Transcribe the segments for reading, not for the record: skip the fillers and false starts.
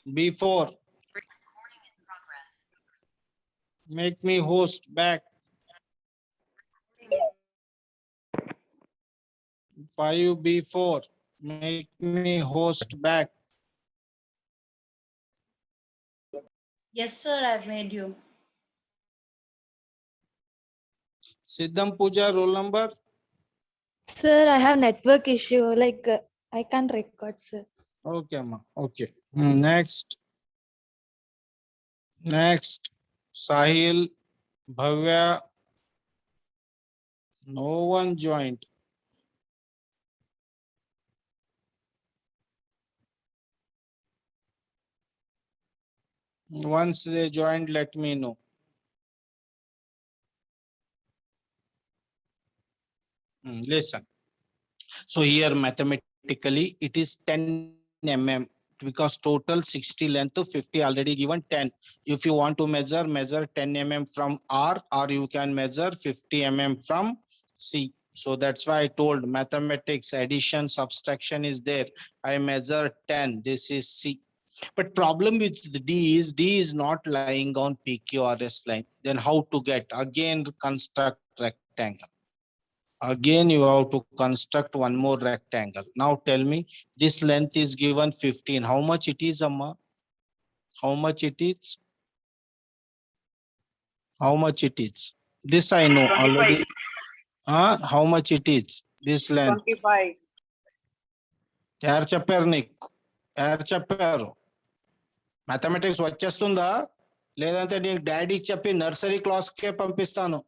B4. Make me host back. 5B4. Make me host back. Yes, sir, I've made you. Siddham Pooja, roll number. Sir, I have network issue. Like I can't record, sir. Okay, ma. Okay. Next. Next. Sahil, Bhavya. No one joined. Once they joined, let me know. Listen. So here mathematically it is 10 mm because total 60 length of 50 already given 10. If you want to measure 10 mm from R, or you can measure 50 mm from C. So that's why I told mathematics addition subtraction is there. I measure 10. This is C. But problem with the D is not lying on PQRS line. Then how to get? Again construct rectangle. Again, you have to construct one more rectangle. Now tell me, this length is given 15. How much it is, Amma? How much it is? How much it is? This I know 25. already. How much it is? This length. 25. యారు చెప్పారు నీకు? యారు చెప్పారు? Mathematics వచ్చేస్తుందా? లేదంటే నీకు డాడీకి చెప్పి నర్సరీ క్లాస్కే పంపిస్తాను.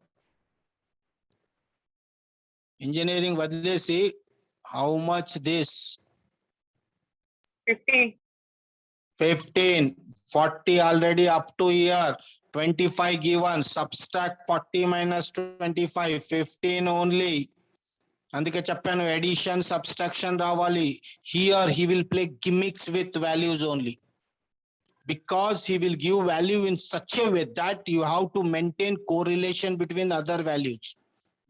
ఇంజనీరింగ్ వదిలేసి how much this? 15. 15. 40 already up to here. 25 given. Subtract 40 minus 25. 15 only. అందుకే చెప్పాను ఎడిషన్ సబ్స్ట్రాక్షన్ రావాలి. Here he will play gimmicks with values only, because he will give value in such a way that you have to maintain correlation between other values.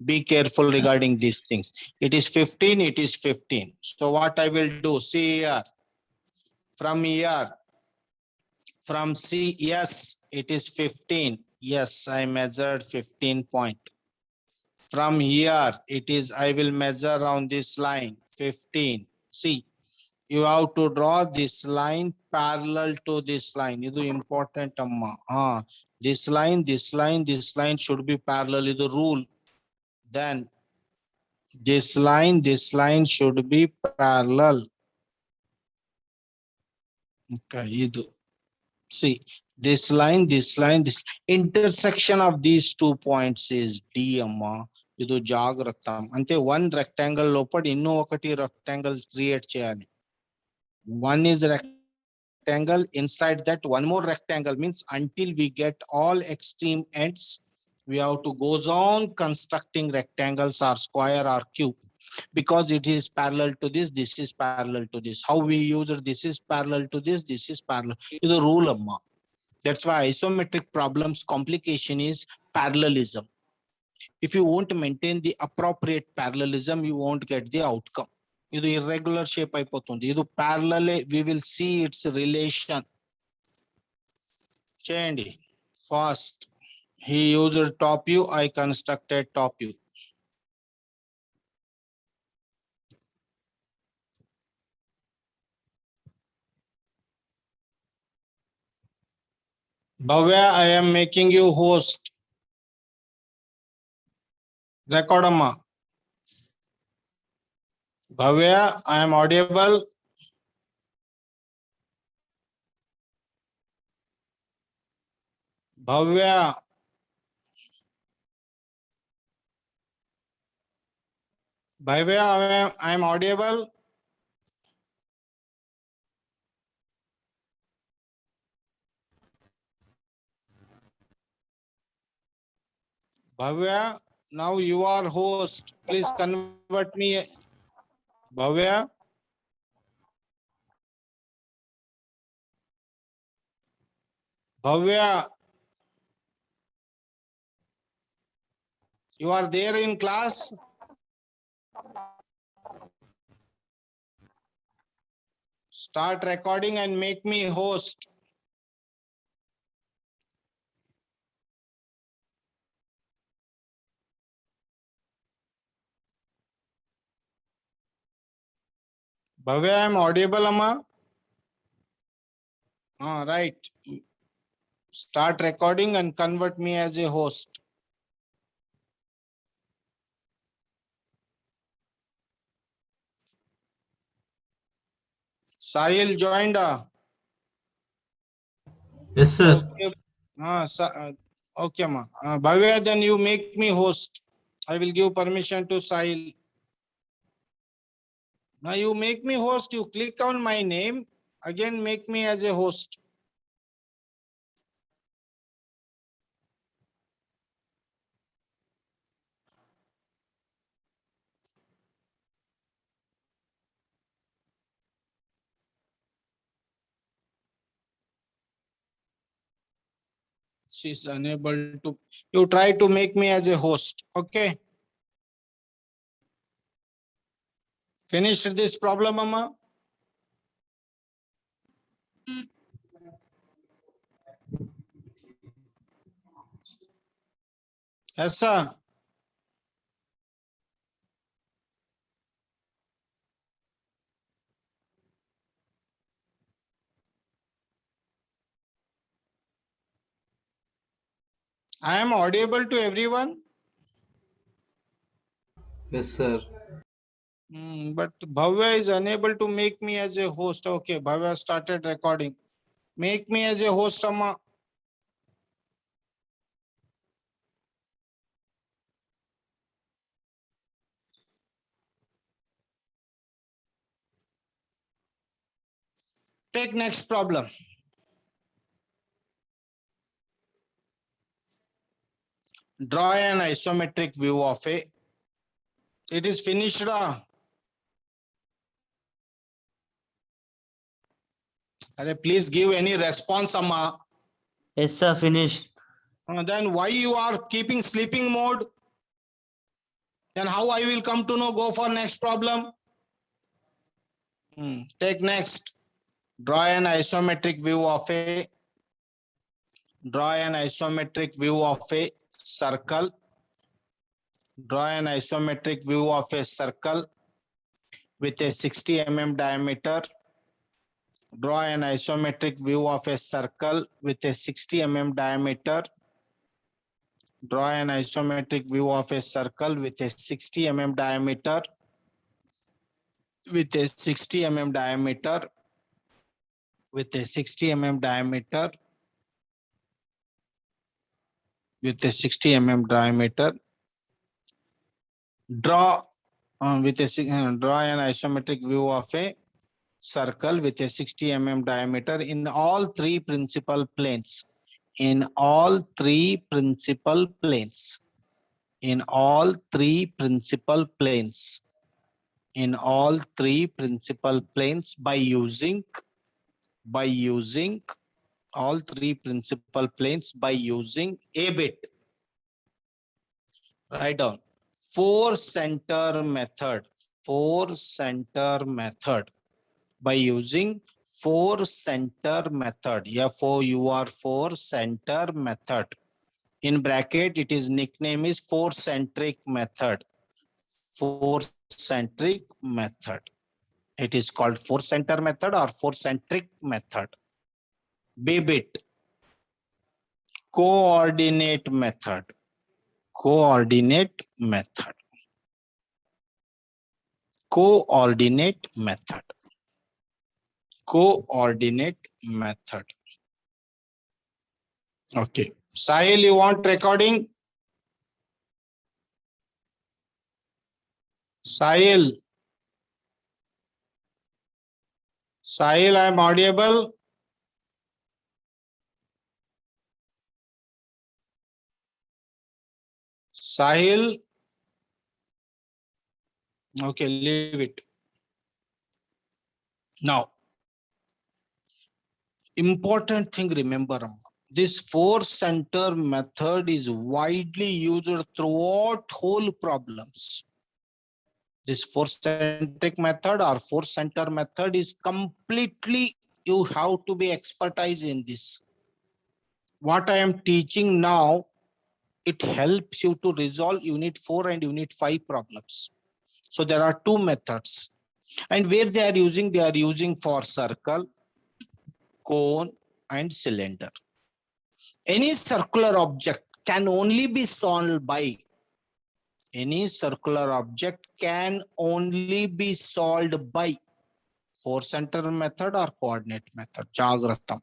Be careful regarding these things. It is 15. It is 15. So what I will do, see here, from here, from C, yes, it is 15. Yes, I measured 15 point. From here, it is, I will measure on this line, 15. See, you have to draw this line parallel to this line. This is important, amma. This line should be parallel. This is the rule. Then this line should be parallel. Okay, see, this line, this intersection of these 2 points is D, amma. Idu jagratam. Ante one rectangle lopad inno okati rectangle create cheyali. One is rectangle, inside that one more rectangle, means until we get all extreme ends, we have to goes on constructing rectangles or square or cube, because it is parallel to this is parallel to this. How we use it? This is parallel to this is parallel. Is the rule, amma. That's why isometric problems complication is parallelism. If you won't maintain the appropriate parallelism, you won't get the outcome. This irregular shape అయిపోతుంది. This parallel, we will see its relation. చేయండి fast. He used top view, I constructed top view. Bhavya, I am making you host. Record, amma. Bhavya, I am audible. Bhavya. Bhavya, I am audible. Bhavya, now you are host. Please convert me. Bhavya. Bhavya. You are there in class? Start recording and make me host. Bhavya, I am audible, Amma? Right. Start recording and convert me as a host. Sahil joined. Yes, sir. Okay, ma. Bhavya, then you make me host. I will give permission to Sahil. Now you make me host. You click on my name. Again, make me as a host. She's unable to. You try to make me as a host. Okay. Finish this problem, Amma. Yes, sir. I am audible to everyone. Yes, sir. But Bhavya is unable to make me as a host. Okay, Bhavya started recording. Make me as a host, Amma. Take next problem. Draw an isometric view of a. It is finished. Please give any response, Amma. Yes, sir, finished. Then why you are keeping sleeping mode? Then how I will come to know? Go for next problem. Take next. Draw an isometric view of a. Draw an isometric view of a circle. Draw an isometric view of a circle with a 60 mm diameter. Draw an isometric view of a circle with a 60 mm diameter. Draw an isometric view of a circle with a 60 mm diameter. With a 60 mm diameter. With a 60 mm diameter. With a 60 mm diameter. Draw draw an isometric view of a circle with a 60 mm diameter in all three principal planes. In all three principal planes. In all three principal planes. In all three principal planes by using all three principal planes by using a bit. Write down. Four center method. Four center method. By using four center method. FOUR center method. In bracket, it is nickname is four centric method. Four centric method. It is called four center method or four centric method. BBIT. Coordinate method. Coordinate method. Coordinate method. Coordinate method. Okay. Sahil, you want recording? Sahil. Sahil, I am audible. Sahil. Okay, leave it. Now, important thing, remember, this four center method is widely used throughout whole problems. This force centric method or force center method is completely, you have to be expertise in this. What I am teaching now, it helps you to resolve unit 4 and unit 5 problems. So there are two methods, and where they are using for circle, cone and cylinder. Any circular object can only be solved by force center method or coordinate method. Jagratam.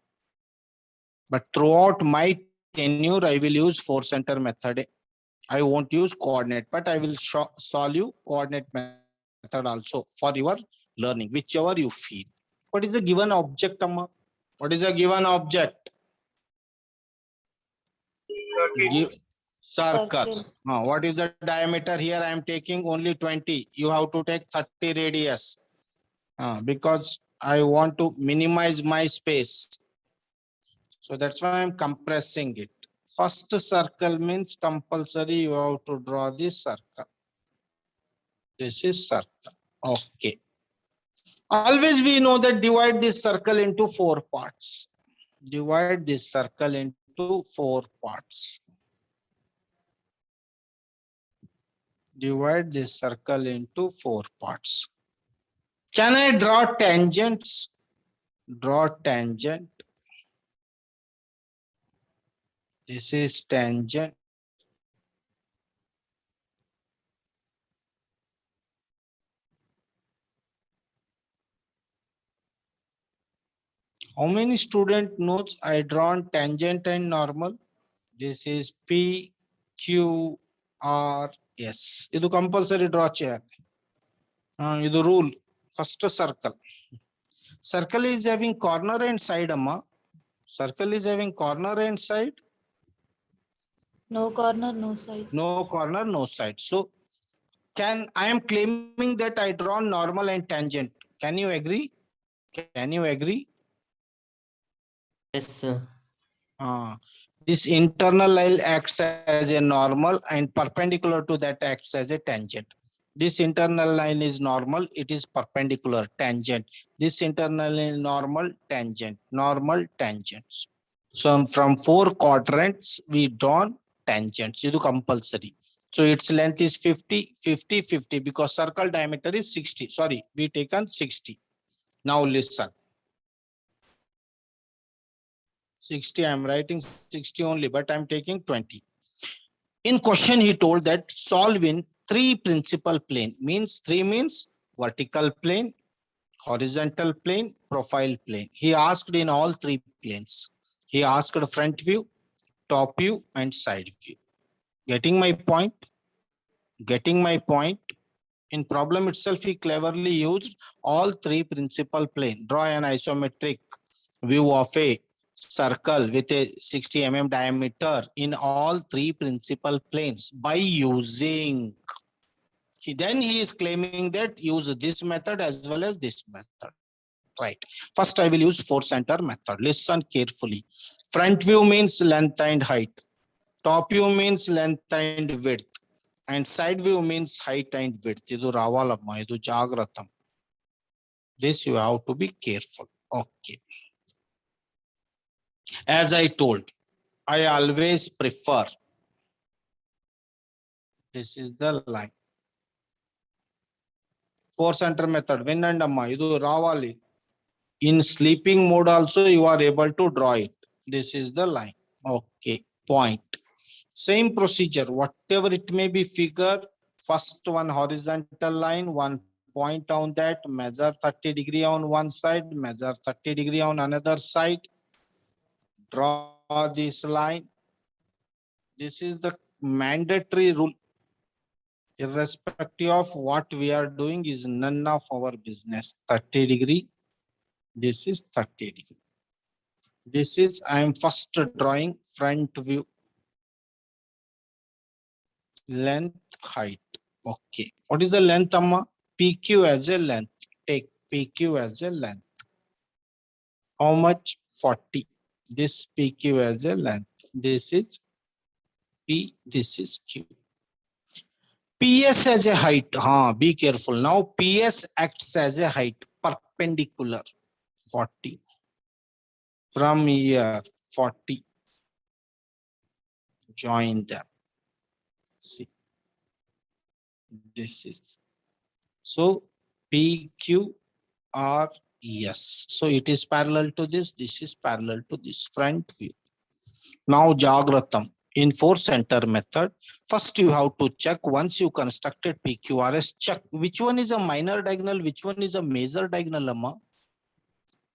But throughout my tenure, I will use force center method. I won't use coordinate, but I will solve you coordinate method also for your learning, whichever you feel. What is the given object, Amma? What is the given object? Circle. Circle. What is the diameter here? I am taking only 20. You have to take 30 radius. Because I want to minimize my space. So that's why I'm compressing it. First circle means compulsory you have to draw this circle. This is circle. Okay. Always we know that divide this circle into 4 parts. Divide this circle into 4 parts. Divide this circle into 4 parts. Can I draw tangents? Draw tangent. This is tangent. How many student knows I drawn tangent and normal? This is P, Q, R, S. This compulsory draw chair. This rule. First circle. Circle is having corner and side, Amma. Circle is having corner and side. No corner, no side. No corner, no side. So I am claiming that I draw normal and tangent. Can you agree? Can you agree? Yes, sir. This internal line acts as a normal and perpendicular to that acts as a tangent. This internal line is normal, it is perpendicular, tangent. This internal line is normal, tangent, normal, tangents. So from 4 quadrants, we drawn tangents. You do compulsory. So its length is 50, 50, 50 because circle diameter is 60. Sorry, we taken 60. Now listen. 60, I'm writing 60 only, but I'm taking 20. In question, he told that solve in 3 principal plane. Means 3 means vertical plane, horizontal plane, profile plane. He asked in all 3 planes. He asked front view, top view, and side view. Getting my point? Getting my point? In problem itself, he cleverly used all 3 principal plane. Draw an isometric view of a circle with a 60 mm diameter in all 3 principal planes by using. Then he is claiming that use this method as well as this method. Right. First, I will use force center method. Listen carefully. Front view means length and height. Top view means length and width. And side view means height and width. Idu ravalamma, idu jagratam. This you have to be careful. Okay. As I told, I always prefer. This is the line. Force center method. Win and amma. Idu ravali. In sleeping mode also you are able to draw it. This is the line. Okay. Point. Same procedure. Whatever it may be figure. First one horizontal line. One point on that. Measure 30 degree on one side. Measure 30 degree on another side. Draw this line. This is the mandatory rule. Irrespective of what we are doing is none of our business. 30 degree. This is 30 degree. This is, I am first drawing front view. Length, height. Okay. What is the length, Amma? PQ as a length. Take PQ as a length. How much? 40. This PQ as a length. This is P, this is Q. PS as a height. Be careful. Now PS acts as a height perpendicular 40. From here 40. Join them. See. This is. So PQRS. So it is parallel to this. This is parallel to this front view. Now Jagratam. In four center method, first you have to check once you constructed PQRS, check which one is a minor diagonal, which one is a major diagonal, Amma.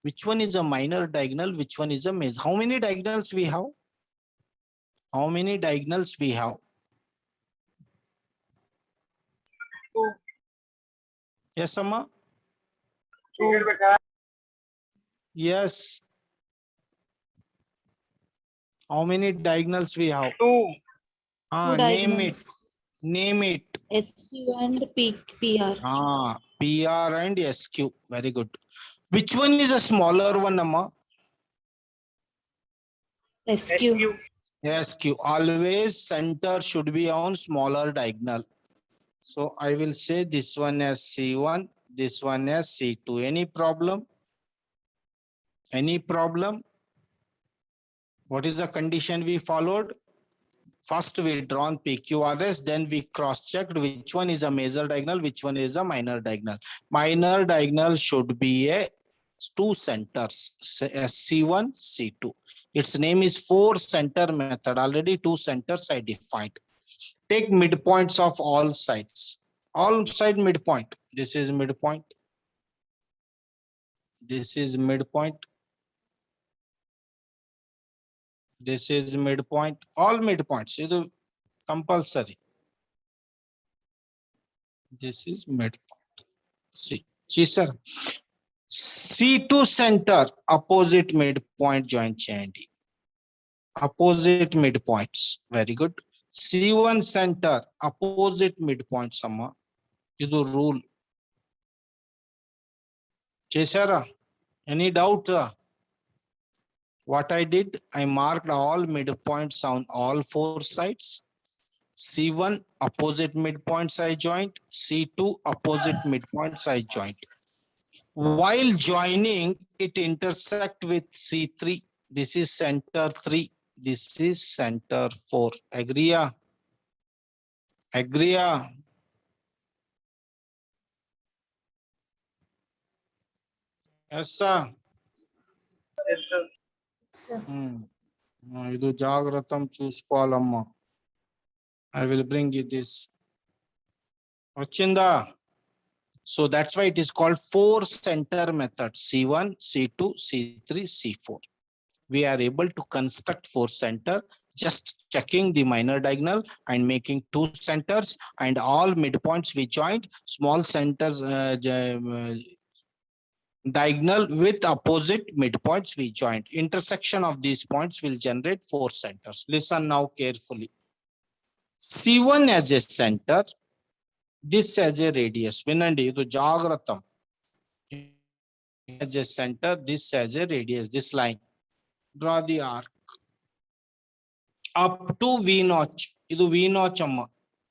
Which one is a minor diagonal, which one is a major. How many diagonals we have? How many diagonals we have? Yes, Amma. Yes. How many diagonals we have? Two Name it. diagonals. Name it. SQ and PR. PR and SQ. Very good. Which one is a smaller one, Amma? SQ. SQ. Always center should be on smaller diagonal. So I will say this one as C1, this one as C2. Any problem? Any problem? What is the condition we followed? First we drawn PQRS, then we cross-checked which one is a major diagonal, which one is a minor diagonal. Minor diagonal should be a two centers, C1, C2. Its name is four center method. Already two centers I defined. Take midpoints of all sides. All side midpoint. This is midpoint. This is midpoint. This is midpoint. All midpoints. It is compulsory. This is midpoint. See, sir. C2 center opposite midpoint join cheyandi. Opposite midpoints. Very good. C1 center opposite midpoint sama. Idu rule. Chesara. Any doubt? What I did, I marked all midpoints on all four sides. C1 opposite midpoints I joined. C2 opposite midpoints I joined. While joining, it intersect with C3. This is center 3. This is center 4. Agree? Agree? Yes, sir. Sir. Idu Jagratam చూసుకోవాలమ్మా. I will bring you this. Ochinda. So that's why it is called four center method. C1, C2, C3, C4. We are able to construct four center, just checking the minor diagonal and making two centers, and all midpoints we joined, small centers diagonal with opposite midpoints we joined. Intersection of these points will generate four centers. Listen now carefully. C1 as a center, this as a radius. Vinandi, idu Jagratam. As a center, this as a radius, this line. Draw the arc. Up to V notch. Idu V notch amma.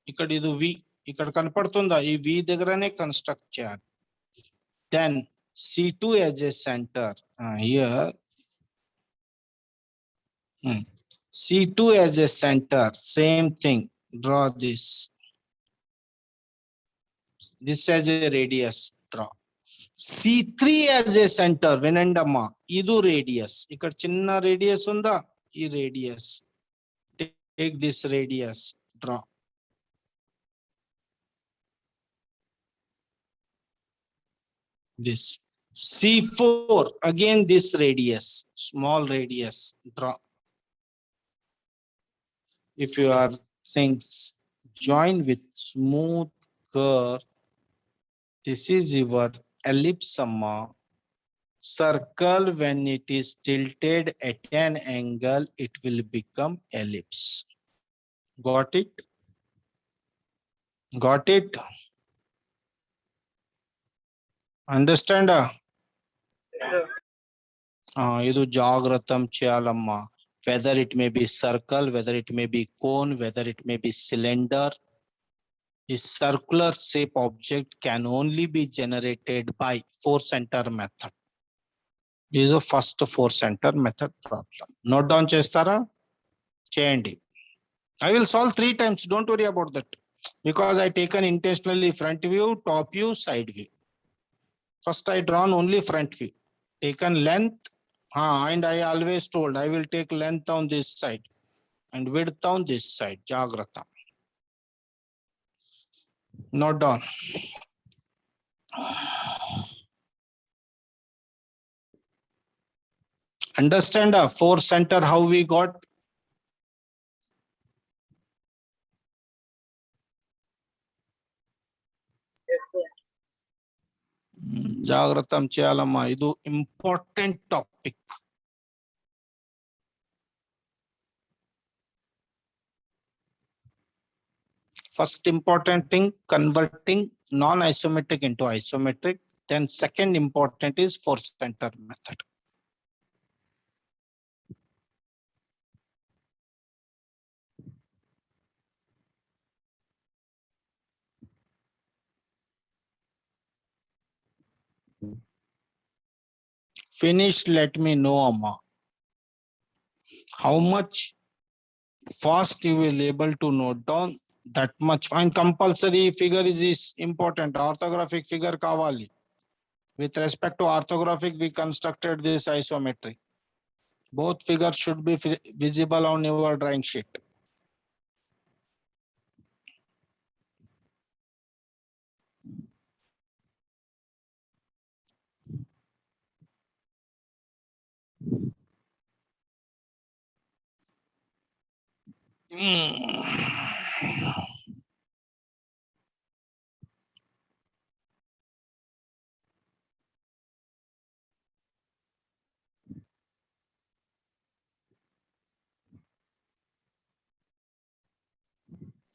Ikkada idu V. Ikkada kanapadtunda. Ee V dagarane construct cheyali. Then C2 as a center. Here. C2 as a center. Same thing. Draw this. This as a radius. Draw. C3 as a center. Vinandamma. Idu radius. Ikkada chinna radius unda. Ee radius. Take this radius. Draw. This. C4. Again this radius. Small radius. Draw. If you are things join with smooth curve, this is your ellipse amma. Circle, when it is tilted at an angle, it will become ellipse. Got it? Got it? Understand? Idu Jagratam cheyalamma. Whether it may be circle, whether it may be cone, whether it may be cylinder. The circular shape object can only be generated by 4-center method. This is the first 4-center method problem. Note down chestara? Cheyandi. I will solve 3 times. Don't worry about that. Because I taken intentionally front view, top view, side view. First I drawn only front view. Taken length. And I always told I will take length on this side and width on this side. Jagrata. Note down. Understand a 4-center how we got? జాగ్రత్తం చేయాలమ్మా ఇది important topic. First important thing, converting non-isometric into isometric. Then second important is 4-center method. Finished, let me know, Amma. How much fast you will able to note down that much. And compulsory figure is important. Orthographic figure kavali. With respect to orthographic, we constructed this isometric. Both figures should be visible on your drawing sheet.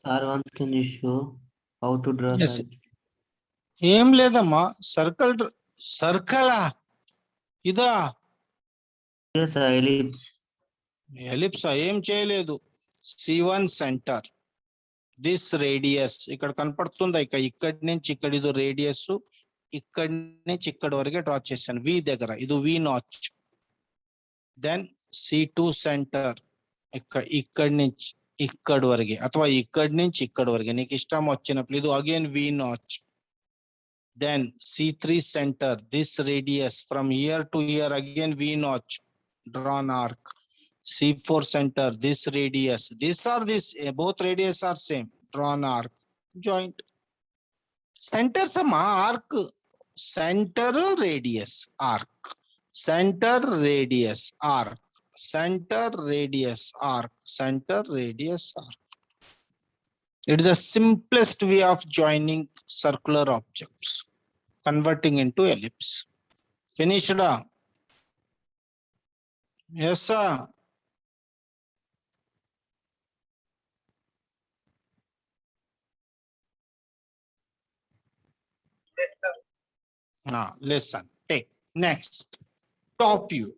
Sir, once can you show how to draw Yes. circle? ఏం లేదమ్మా circle సర్కిలా ఇదా Yes, sir, ellipse. Ellipse ఏం చేయలేదు. C1 centre this radius ఇక్కడ కనపడుతుందా ఇక్కడి నుంచి ఇక్కడ ఇది రేడియస్ ఇక్కడి నుంచి ఇక్కడి వరకే డ్రా చేశాను వి దగ్గర ఇది వి నాచ్. దెన్ C2 సెంటర్ ఇక్కడి నుంచి ఇక్కడి వరకే అథవా ఇక్కడి నుంచి ఇక్కడి వరకే నీకు ఇష్టం వచ్చినప్పుడు ఇది అగైన్ వి నాచ్. Then C3 center, this radius from here to here again V notch, drawn arc. C4 center, this radius, both radius are same, drawn arc, joint. Center sama arc, center radius arc, center radius arc, center radius arc, center radius arc. It is the simplest way of joining circular objects, converting into ellipse. Finished? Yes, sir. Now, listen, take next top view.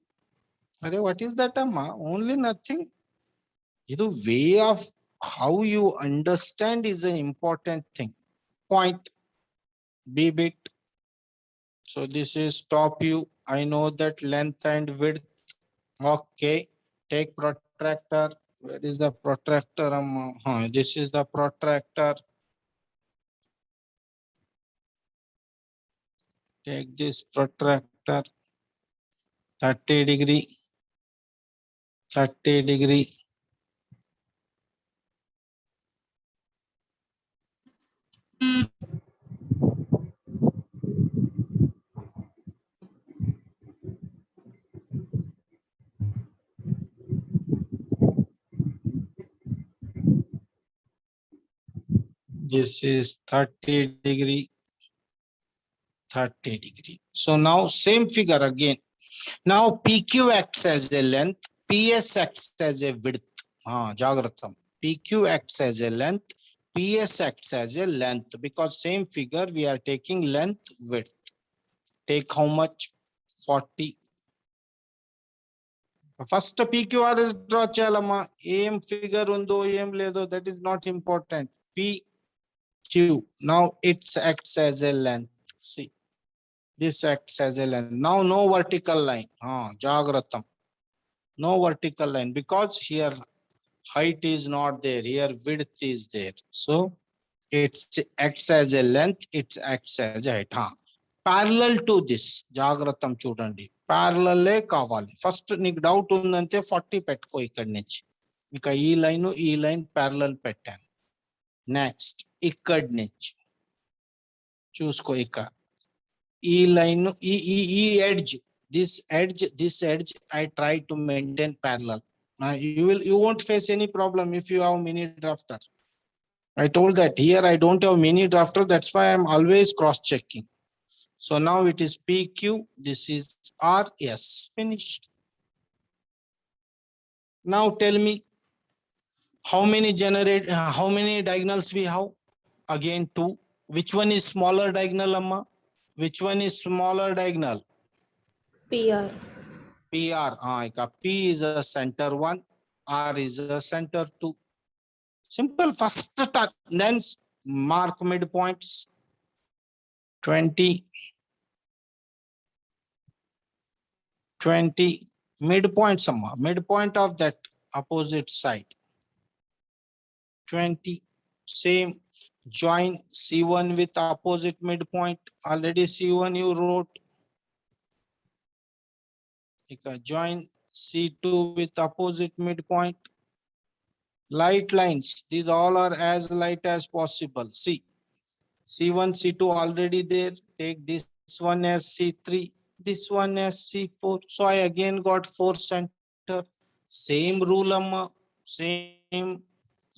What is that, Amma? Only nothing. The way of how you understand is an important thing. Point, B bit. So this is top view. I know that length and width. Okay. Take protractor. Where is the protractor? This is the protractor. Take this protractor. 30 degree. 30 degree. This is 30 degree, 30 degree. So now same figure again. Now PQ acts as a length, PS acts as a width. Jagratam. PQ acts as a length, PS acts as a length, because same figure we are taking length, width. Take how much? 40. First PQR is draw chalama. Aim figure undo, aim ledo, that is not important. P Q. Now it acts as a length. See, this acts as a length. Now no vertical line. Jagratam. No vertical line because here height is not there. Here width is there. So it acts as a length. It acts as a height. Parallel to this, జాగ్రత్తం చూడండి, ప్యారలలే కావాలి. First నీకు doubt ఉందంటే 40 పెట్టుకో ఇక్కడి నుంచి. ఇక ఈ line parallel పెట్టాను. నెక్స్ట్ ఇక్కడి నుంచి చూసుకో, ఇక ఈ లైన్ ఈ edge, this edge I try to maintain parallel. You won't face any problem if you have mini drafter. I told that here I don't have mini drafter, that's why I'm always cross checking. So now it is PQ, this is RS, finished. Now tell me how many diagonals we have? Again 2. Which one is smaller diagonal, Amma? Which one is smaller diagonal? PR. PR. P is a center 1, R is a center 2. Simple. First start, then mark midpoints. 20, 20 midpoint, midpoint of that opposite side. 20. Same. Join C1 with opposite midpoint. Already C1 you wrote. Join C2 with opposite midpoint. Light lines, these all are as light as possible. See, C1, C2 already there. Take this one as C3, this one as C4. So I again got 4 center. Same rule, Amma. Same.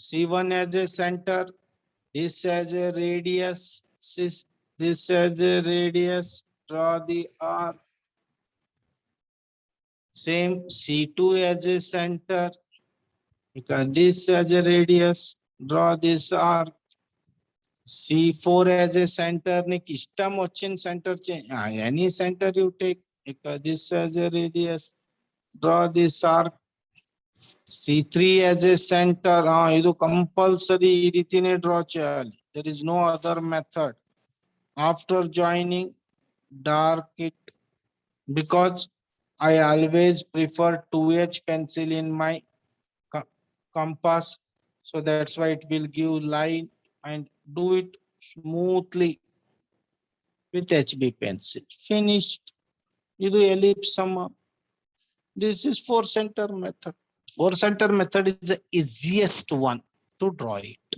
C1 as a center, this as a radius, this as a radius. Draw the arc. Same. C2 as a center, because this as a radius. Draw this arc. C4 as a center, ishtam vachin center change. Any center you take, because this as a radius. Draw this arc. C3 as a center. Idu compulsory ee ritine draw cheyali. There is no other method. After joining, dark it, because I always prefer 2H pencil in my compass. So that's why it will give line, and do it smoothly with HB pencil. Finished. Idu ellipse Amma. This is 4 center method. 4 center method is the easiest one to draw it.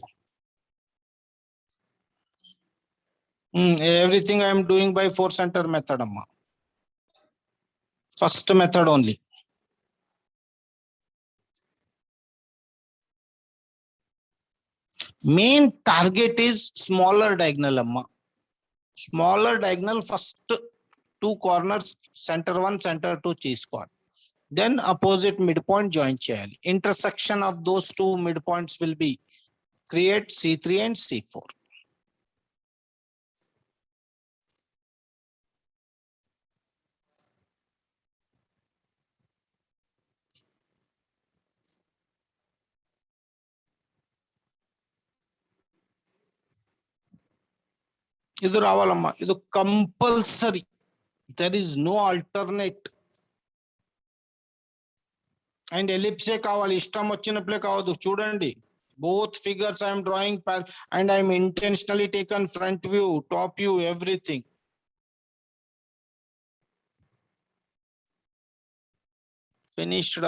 Everything I am doing by 4 center method, Amma. First method only. Main target is smaller diagonal, Amma. Smaller diagonal, first 2 corners, center 1, center 2 cheeskoon. Then opposite midpoint join cheyali. Intersection of those 2 midpoints will be create C3 and C4. Idu ravalama. Idu compulsory. There is no alternate. And ellipse kavali, ishtam vachinapple kavadu. Chudandi. Both figures I am drawing and I am intentionally taken front view, top view, everything. Finished.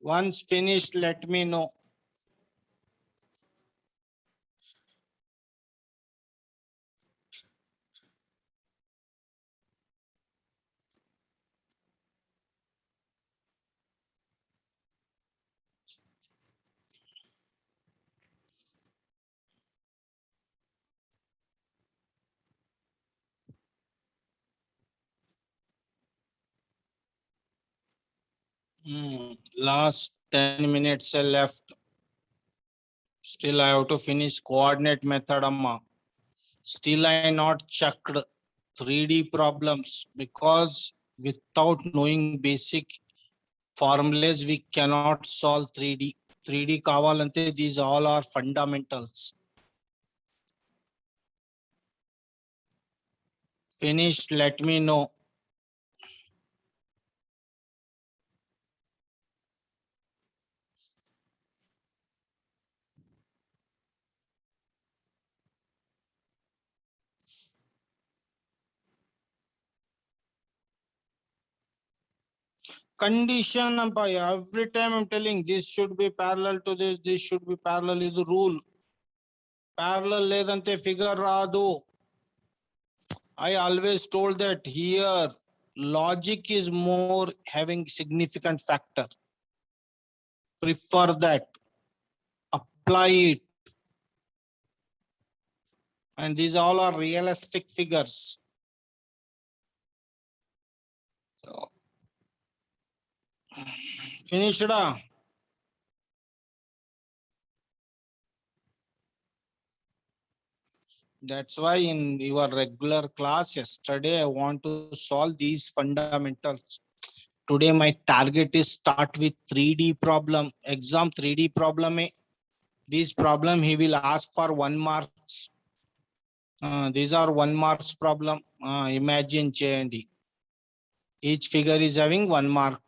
Once finished, let me know. Last 10 minutes left. Still I have to finish coordinate method, amma. Still I not checked 3D problems because without knowing basic formulas we cannot solve 3D. 3D kavalante, these all are fundamentals. Finished, let me know. Condition, every time I'm telling this should be parallel to this should be parallel, is the rule. Parallel ledante figure raadu. I always told that here logic is more having significant factor. Prefer that, apply it, and these all are realistic figures. So, finished. That's why in your regular class yesterday I want to solve these fundamentals. Today my target is start with 3D problem. Exam 3D problem. These problem he will ask for 1 marks. These are 1 marks problem. Imagine cheyandi. Each figure is having 1 mark.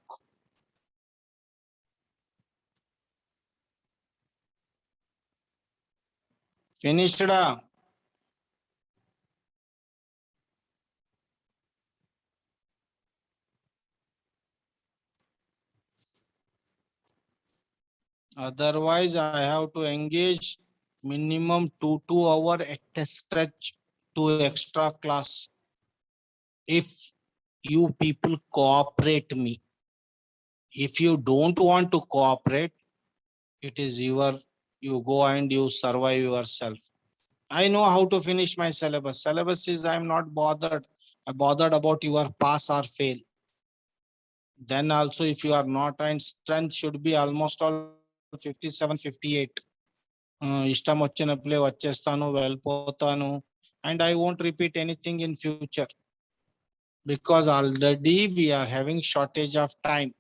Finished. Otherwise I have to engage minimum 2 hour at a stretch to extra class. If you people cooperate me. If you don't want to cooperate, it is you go and you survive yourself. I know how to finish my syllabus. Syllabus is I'm not bothered. I'm bothered about your pass or fail. Then also if you are not, and strength should be almost all 57, 58. ఇష్టం వచ్చినప్పుడే వచ్చేస్తాను వెళ్ళిపోతాను, and I won't repeat anything in future because already we are having shortage of time.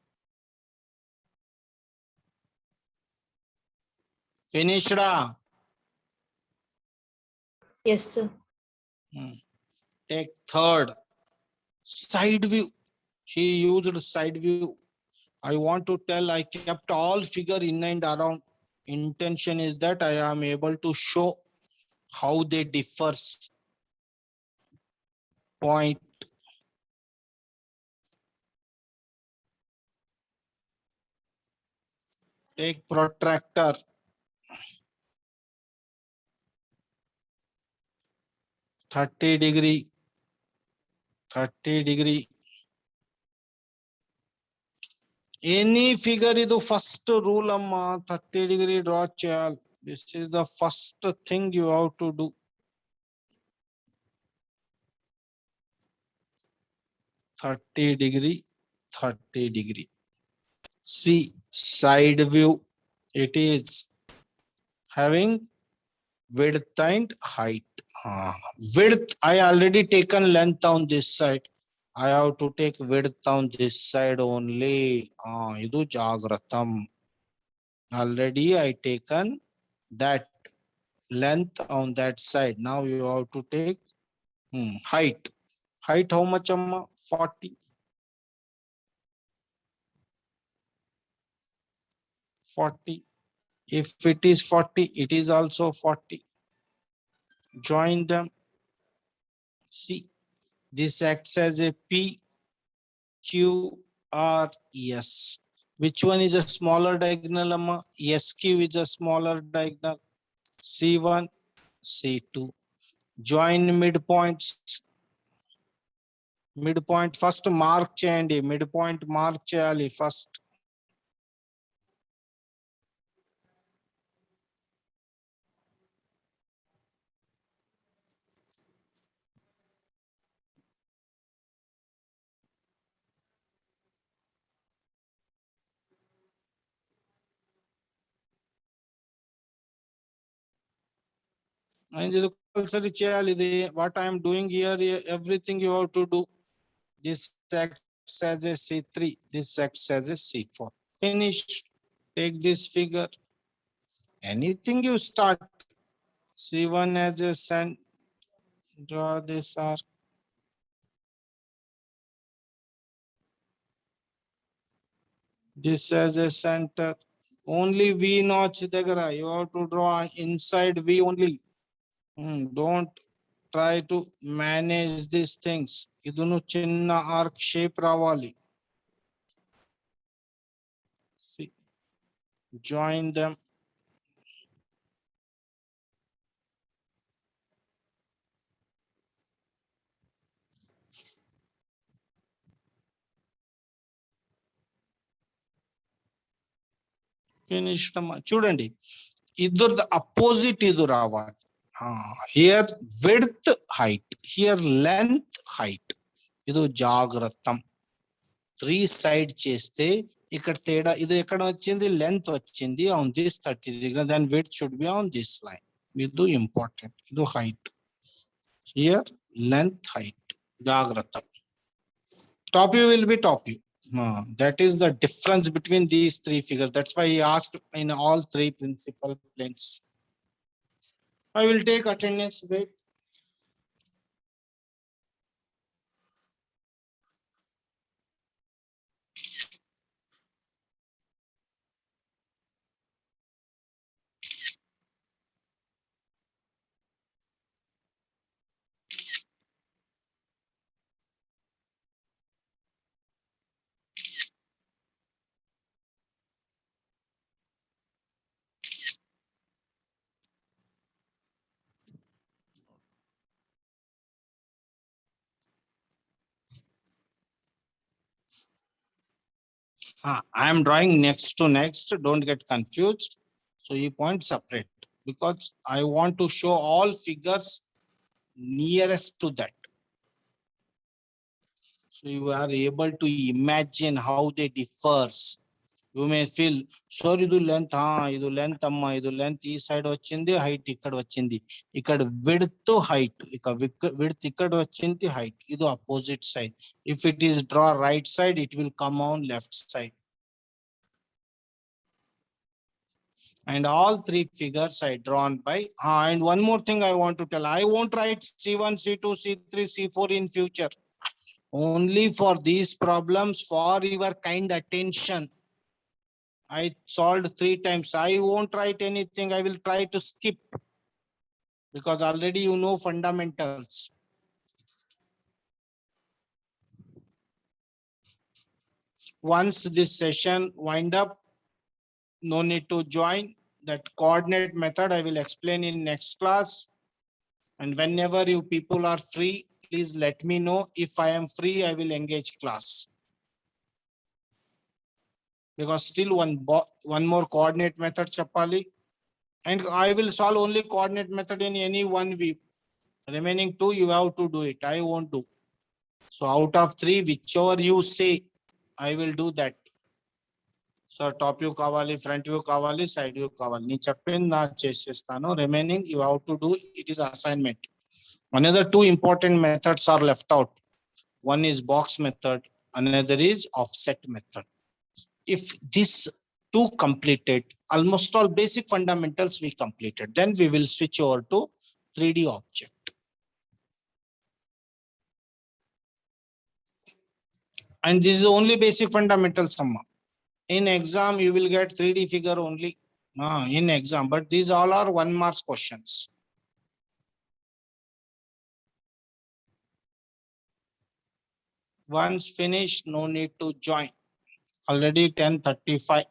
Finished. Yes, sir. Take third, side view. She used side view. I want to tell I kept all figure in and around. Intention is that I am able to show how they differs. Point. Take protractor. 30 degree. 30 degree. Any figure is the first rule, amma. 30 degree draw cheyal. This is the first thing you have to do. 30 degree. 30 degree. See, side view. It is having width and height. Width, I already taken length on this side. I have to take width on this side only. Idu jagratam. Already I taken that length on that side. Now you have to take height. Height how much, amma? 40. 40. If it is 40, it is also 40. Join them. See, this acts as a P, Q, R, S. Which one is a smaller diagonal, amma? SQ is a smaller diagonal. C1, C2. Join midpoints. Midpoint first mark cheyandi. Midpoint mark cheyali first. And ఇది compulsory చేయాలి ఇది. What I am doing here, everything you have to do. This acts as a C3, this acts as a C4. Finish. Take this figure. Anything you start. C1 as a center. Draw this arc. This as a center. Only V notch దగ్గర. You have to draw inside V only. Don't try to manage these things. ఇదును చిన్న arc shape రావాలి. See, join them. Finished. చూడండి ఇద్దరు opposite ఇది రావాలి. Here width height, here length height. ఇది జాగ్రత్తం. 3 side చేస్తే ఇక్కడ తేడా. ఇది ఎక్కడ వచ్చింది? లెంత్ వచ్చింది on this 30 degree, then width should be on this line. ఇది ఇంపార్టెంట్. ఇది హైట్. Here length height. జాగ్రత్త. Top view will be top view. That is the difference between these 3 figures. That's why he asked in all 3 principal planes. I will take attendance. Wait. I am drawing next to next. Don't get confused. So you point separate because I want to show all figures nearest to that. So you are able to imagine how they differs. You may feel, sorry, idu length, idu length amma, idu length ee side vachindi, height ikkada vachindi. Ikkada width to height, width ikkada vachindi, height. Idu opposite side. If it is draw right side, it will come on left side. And all 3 figures I drawn by. And one more thing I want to tell, I won't write C1, C2, C3, C4 in future. Only for these problems, for your kind attention. I solved 3 times. I won't write anything. I will try to skip because already you know fundamentals. Once this session wind up, no need to join. That coordinate method I will explain in next class. And whenever you people are free, please let me know. If I am free, I will engage class. Because still one more coordinate method chapali. And I will solve only coordinate method in any one view. Remaining 2, you have to do it. I won't do. So out of 3, whichever you say, I will do that. So top view kavali, front view kavali, side view kavali. Nee cheppin na chestanu. Remaining you have to do. It is assignment. Another 2 important methods are left out. One is box method. Another is offset method. If this 2 completed, almost all basic fundamentals we completed. Then we will switch over to 3D object. And this is only basic fundamentals. In exam, you will get 3D figure only. In exam, but these all are 1 mark questions. Once finished, no need to join. Already 10:35.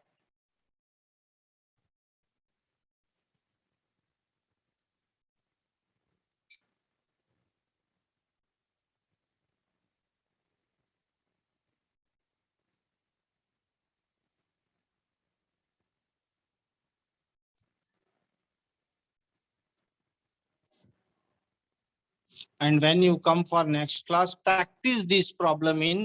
And when you come for next class, practice this problem in